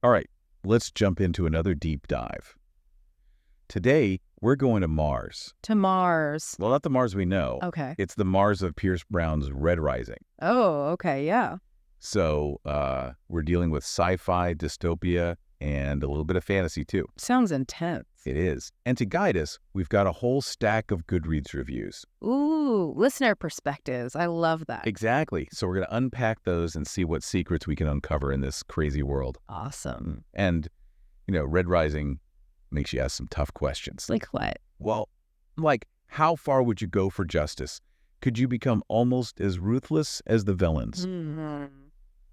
All right, let's jump into another deep dive. Today, we're going to Mars. To Mars. Well, not the Mars we know. Okay. It's the Mars of Pierce Brown's Red Rising. Oh, okay, yeah. So we're dealing with sci-fi, dystopia, and a little bit of fantasy, too. Sounds intense. It is. And to guide us, we've got a whole stack of Goodreads reviews. Ooh, listener perspectives. I love that. Exactly. So we're going to unpack those and see what secrets we can uncover in this crazy world. Awesome. And, Red Rising makes you ask some tough questions. Like what? Well, how far would you go for justice? Could you become almost as ruthless as the villains?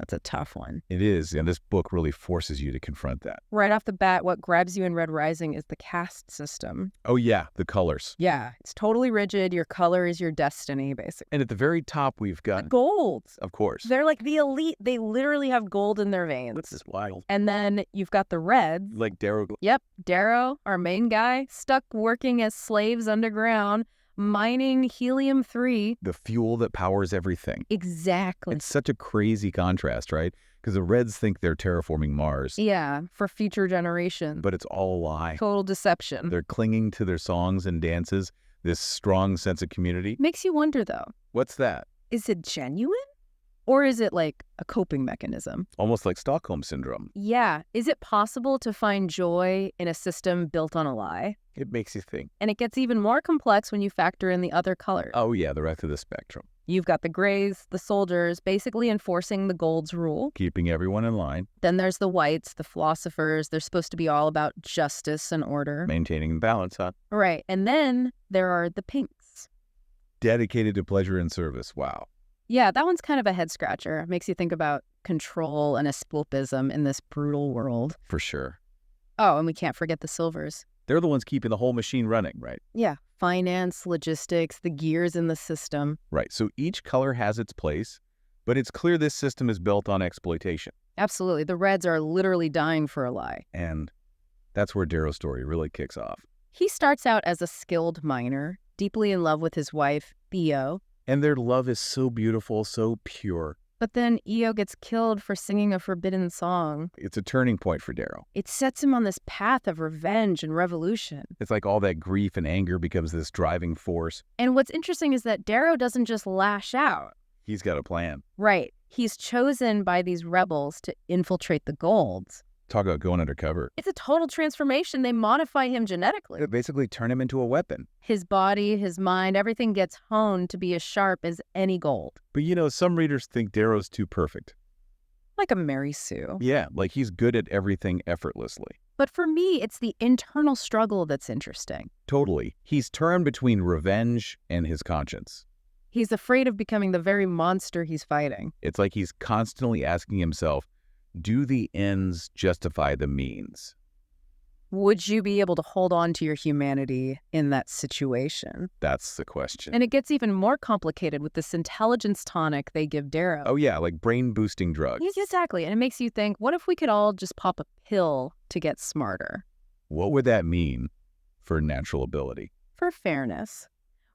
That's a tough one. It is, and this book really forces you to confront that. Right off the bat, what grabs you in Red Rising is the caste system. Oh yeah, the colors. Yeah, it's totally rigid. Your color is your destiny, basically. And at the very top, we've The got, golds. of course. They're like the elite. They literally have gold in their veins. This is wild. And then you've got the reds. Like Darrow. Yep, Darrow, our main guy, stuck working as slaves underground, mining helium-3. The fuel that powers everything. Exactly. It's such a crazy contrast, right? Because the Reds think they're terraforming Mars. Yeah, for future generations. But it's all a lie. Total deception. They're clinging to their songs and dances, this strong sense of community. Makes you wonder, though. What's that? Is it genuine? Or is it like a coping mechanism? Almost like Stockholm Syndrome. Yeah. Is it possible to find joy in a system built on a lie? It makes you think. And it gets even more complex when you factor in the other colors. Oh yeah, the rest of the spectrum. You've got the grays, the soldiers, basically enforcing the gold's rule. Keeping everyone in line. Then there's the whites, the philosophers. They're supposed to be all about justice and order. Maintaining balance, huh? Right. And then there are the pinks. Dedicated to pleasure and service. Wow. Yeah, that one's kind of a head scratcher. It makes you think about control and escapism in this brutal world. For sure. Oh, and we can't forget the silvers. They're the ones keeping the whole machine running, right? Yeah, finance, logistics, the gears in the system. Right. So each color has its place, but it's clear this system is built on exploitation. Absolutely. The reds are literally dying for a lie. And that's where Darrow's story really kicks off. He starts out as a skilled miner, deeply in love with his wife, Io. And their love is so beautiful, so pure. But then Io gets killed for singing a forbidden song. It's a turning point for Darrow. It sets him on this path of revenge and revolution. It's like all that grief and anger becomes this driving force. And what's interesting is that Darrow doesn't just lash out. He's got a plan. Right. He's chosen by these rebels to infiltrate the golds. Talk about going undercover. It's a total transformation. They modify him genetically. They basically turn him into a weapon. His body, his mind, everything gets honed to be as sharp as any gold. But some readers think Darrow's too perfect. Like a Mary Sue. Yeah, like he's good at everything effortlessly. But for me, it's the internal struggle that's interesting. Totally. He's torn between revenge and his conscience. He's afraid of becoming the very monster he's fighting. It's like he's constantly asking himself, do the ends justify the means? Would you be able to hold on to your humanity in that situation? That's the question. And it gets even more complicated with this intelligence tonic they give Darrow. Oh yeah, like brain-boosting drugs. Yes, exactly. And it makes you think, what if we could all just pop a pill to get smarter? What would that mean for natural ability? For fairness,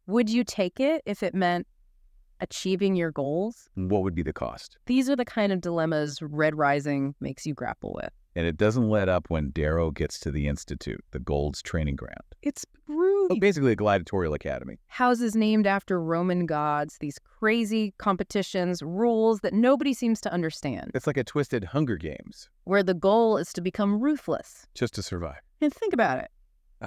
would you take it if it meant achieving your goals? What would be the cost? These are the kind of dilemmas Red Rising makes you grapple with. And it doesn't let up when Darrow gets to the Institute, the Gold's training ground. It's brutal. Basically a gladiatorial academy. Houses named after Roman gods, these crazy competitions, rules that nobody seems to understand. It's like a twisted Hunger Games. Where the goal is to become ruthless. Just to survive. And think about it.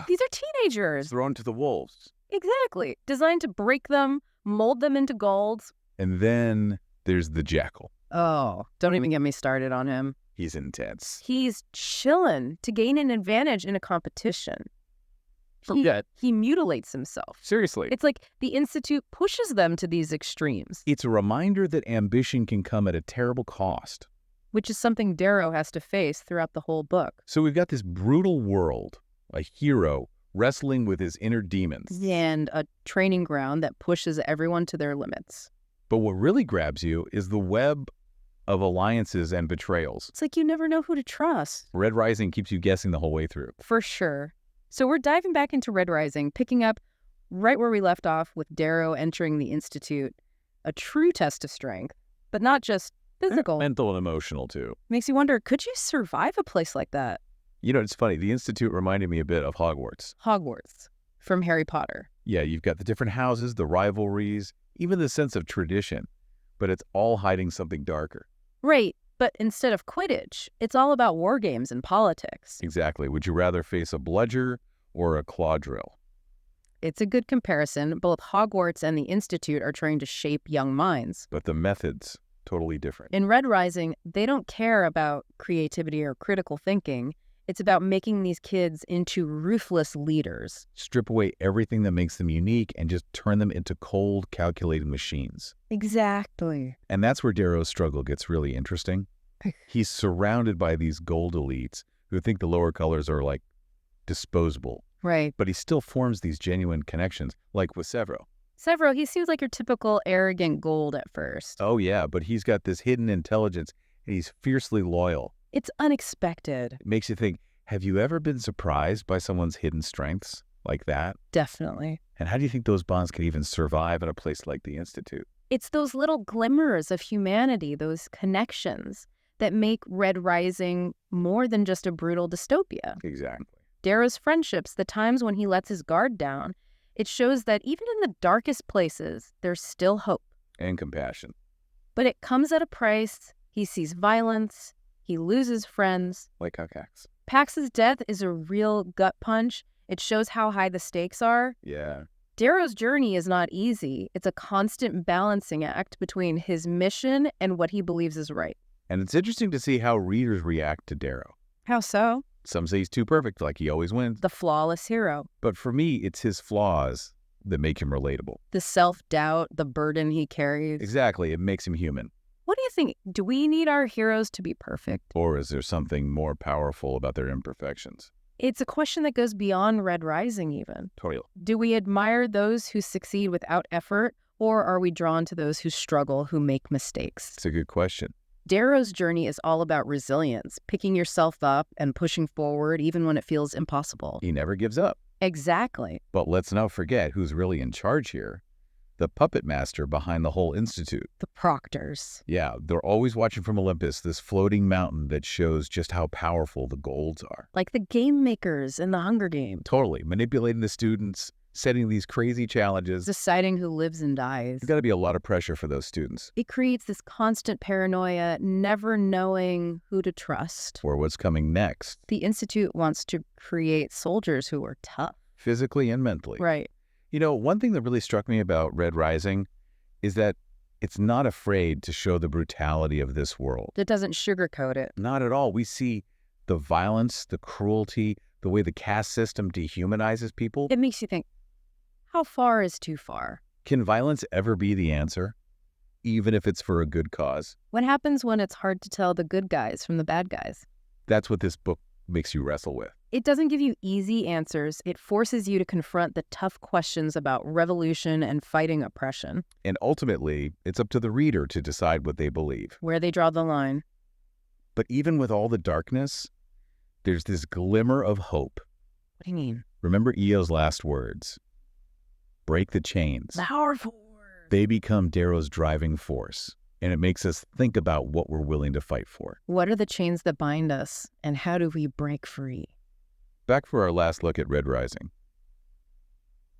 These are teenagers. Thrown to the wolves. Exactly. Designed to break them, mold them into golds. And then there's the Jackal. Oh, don't even get me started on him. He's intense. He's chillin' to gain an advantage in a competition. He mutilates himself. Seriously. It's like the Institute pushes them to these extremes. It's a reminder that ambition can come at a terrible cost. Which is something Darrow has to face throughout the whole book. So we've got this brutal world, a hero wrestling with his inner demons. And a training ground that pushes everyone to their limits. But what really grabs you is the web of alliances and betrayals. It's like you never know who to trust. Red Rising keeps you guessing the whole way through. For sure. So we're diving back into Red Rising, picking up right where we left off with Darrow entering the Institute. A true test of strength, but not just physical. Mental and emotional, too. Makes you wonder, could you survive a place like that? You know, it's funny. The Institute reminded me a bit of Hogwarts. Hogwarts from Harry Potter. Yeah, you've got the different houses, the rivalries, even the sense of tradition, but it's all hiding something darker. Right, but instead of Quidditch, it's all about war games and politics. Exactly. Would you rather face a bludger or a claw drill? It's a good comparison. Both Hogwarts and the Institute are trying to shape young minds. But the method's totally different. In Red Rising, they don't care about creativity or critical thinking. It's about making these kids into ruthless leaders. Strip away everything that makes them unique and just turn them into cold, calculated machines. Exactly. And that's where Darrow's struggle gets really interesting. He's surrounded by these gold elites who think the lower colors are like disposable. Right. But he still forms these genuine connections, like with Severo. Severo, he seems like your typical arrogant gold at first. Oh yeah, but he's got this hidden intelligence and he's fiercely loyal. It's unexpected. It makes you think, have you ever been surprised by someone's hidden strengths like that? Definitely. And how do you think those bonds could even survive in a place like the Institute? It's those little glimmers of humanity, those connections, that make Red Rising more than just a brutal dystopia. Exactly. Darrow's friendships, the times when he lets his guard down, it shows that even in the darkest places, there's still hope. And compassion. But it comes at a price. He sees violence. He loses friends. Like Cax. Pax's death is a real gut punch. It shows how high the stakes are. Yeah. Darrow's journey is not easy. It's a constant balancing act between his mission and what he believes is right. And it's interesting to see how readers react to Darrow. How so? Some say he's too perfect, like he always wins. The flawless hero. But for me, it's his flaws that make him relatable. The self-doubt, the burden he carries. Exactly. It makes him human. What do you think? Do we need our heroes to be perfect? Or is there something more powerful about their imperfections? It's a question that goes beyond Red Rising even. Totally. Do we admire those who succeed without effort, or are we drawn to those who struggle, who make mistakes? It's a good question. Darrow's journey is all about resilience, picking yourself up and pushing forward even when it feels impossible. He never gives up. Exactly. But let's not forget who's really in charge here. The puppet master behind the whole institute. The proctors. Yeah, they're always watching from Olympus, this floating mountain that shows just how powerful the golds are. Like the game makers in the Hunger Games. Totally. Manipulating the students, setting these crazy challenges. Deciding who lives and dies. There's got to be a lot of pressure for those students. It creates this constant paranoia, never knowing who to trust. Or what's coming next. The Institute wants to create soldiers who are tough. Physically and mentally. Right. You know, one thing that really struck me about Red Rising is that it's not afraid to show the brutality of this world. It doesn't sugarcoat it. Not at all. We see the violence, the cruelty, the way the caste system dehumanizes people. It makes you think, how far is too far? Can violence ever be the answer, even if it's for a good cause? What happens when it's hard to tell the good guys from the bad guys? That's what this book makes you wrestle with. It doesn't give you easy answers. It forces you to confront the tough questions about revolution and fighting oppression. And ultimately, it's up to the reader to decide what they believe. Where they draw the line. But even with all the darkness, there's this glimmer of hope. What do you mean? Remember Eo's last words. Break the chains. Powerful words. They become Darrow's driving force. And it makes us think about what we're willing to fight for. What are the chains that bind us, and how do we break free? Back for our last look at Red Rising.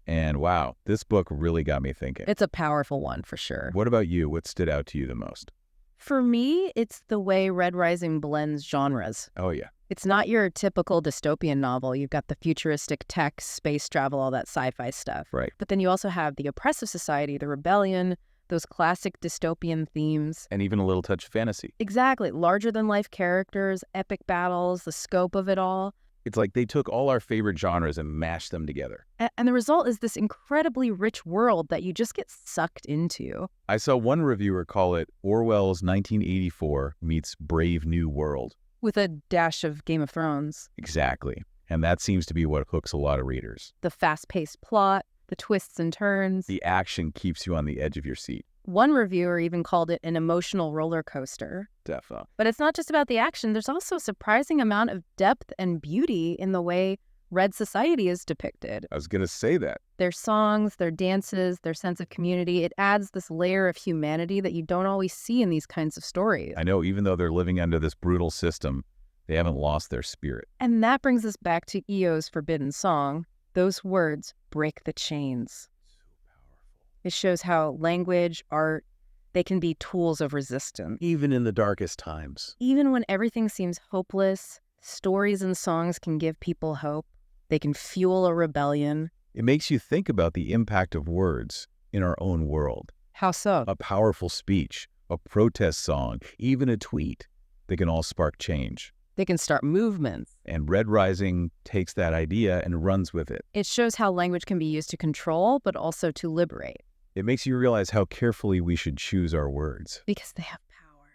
And wow, this book really got me thinking. It's a powerful one for sure. What about you? What stood out to you the most? For me, it's the way Red Rising blends genres. Oh, yeah. It's not your typical dystopian novel. You've got the futuristic tech, space travel, all that sci-fi stuff. Right. But then you also have the oppressive society, the rebellion, those classic dystopian themes. And even a little touch of fantasy. Exactly. Larger-than-life characters, epic battles, the scope of it all. It's like they took all our favorite genres and mashed them together. And the result is this incredibly rich world that you just get sucked into. I saw one reviewer call it Orwell's 1984 meets Brave New World. With a dash of Game of Thrones. Exactly. And that seems to be what hooks a lot of readers. The fast-paced plot, the twists and turns. The action keeps you on the edge of your seat. One reviewer even called it an emotional roller coaster. Definitely. But it's not just about the action. There's also a surprising amount of depth and beauty in the way Red society is depicted. I was going to say that. Their songs, their dances, their sense of community, it adds this layer of humanity that you don't always see in these kinds of stories. I know, even though they're living under this brutal system, they haven't lost their spirit. And that brings us back to Eo's forbidden song. Those words break the chains. So powerful. It shows how language, art, they can be tools of resistance. Even in the darkest times. Even when everything seems hopeless, stories and songs can give people hope. They can fuel a rebellion. It makes you think about the impact of words in our own world. How so? A powerful speech, a protest song, even a tweet. They can all spark change. They can start movements. And Red Rising takes that idea and runs with it. It shows how language can be used to control, but also to liberate. It makes you realize how carefully we should choose our words. Because they have power.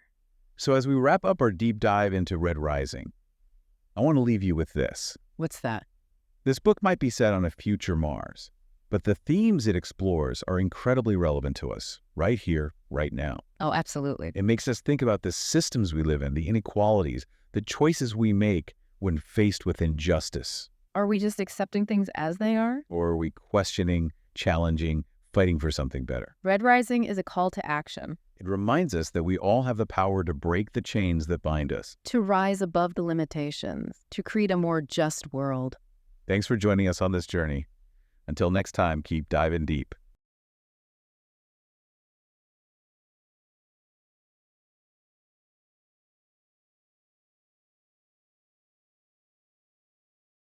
So as we wrap up our deep dive into Red Rising, I want to leave you with this. What's that? This book might be set on a future Mars, but the themes it explores are incredibly relevant to us, right here, right now. Oh, absolutely. It makes us think about the systems we live in, the inequalities, the choices we make when faced with injustice. Are we just accepting things as they are? Or are we questioning, challenging, fighting for something better? Red Rising is a call to action. It reminds us that we all have the power to break the chains that bind us. To rise above the limitations. To create a more just world. Thanks for joining us on this journey. Until next time, keep diving deep.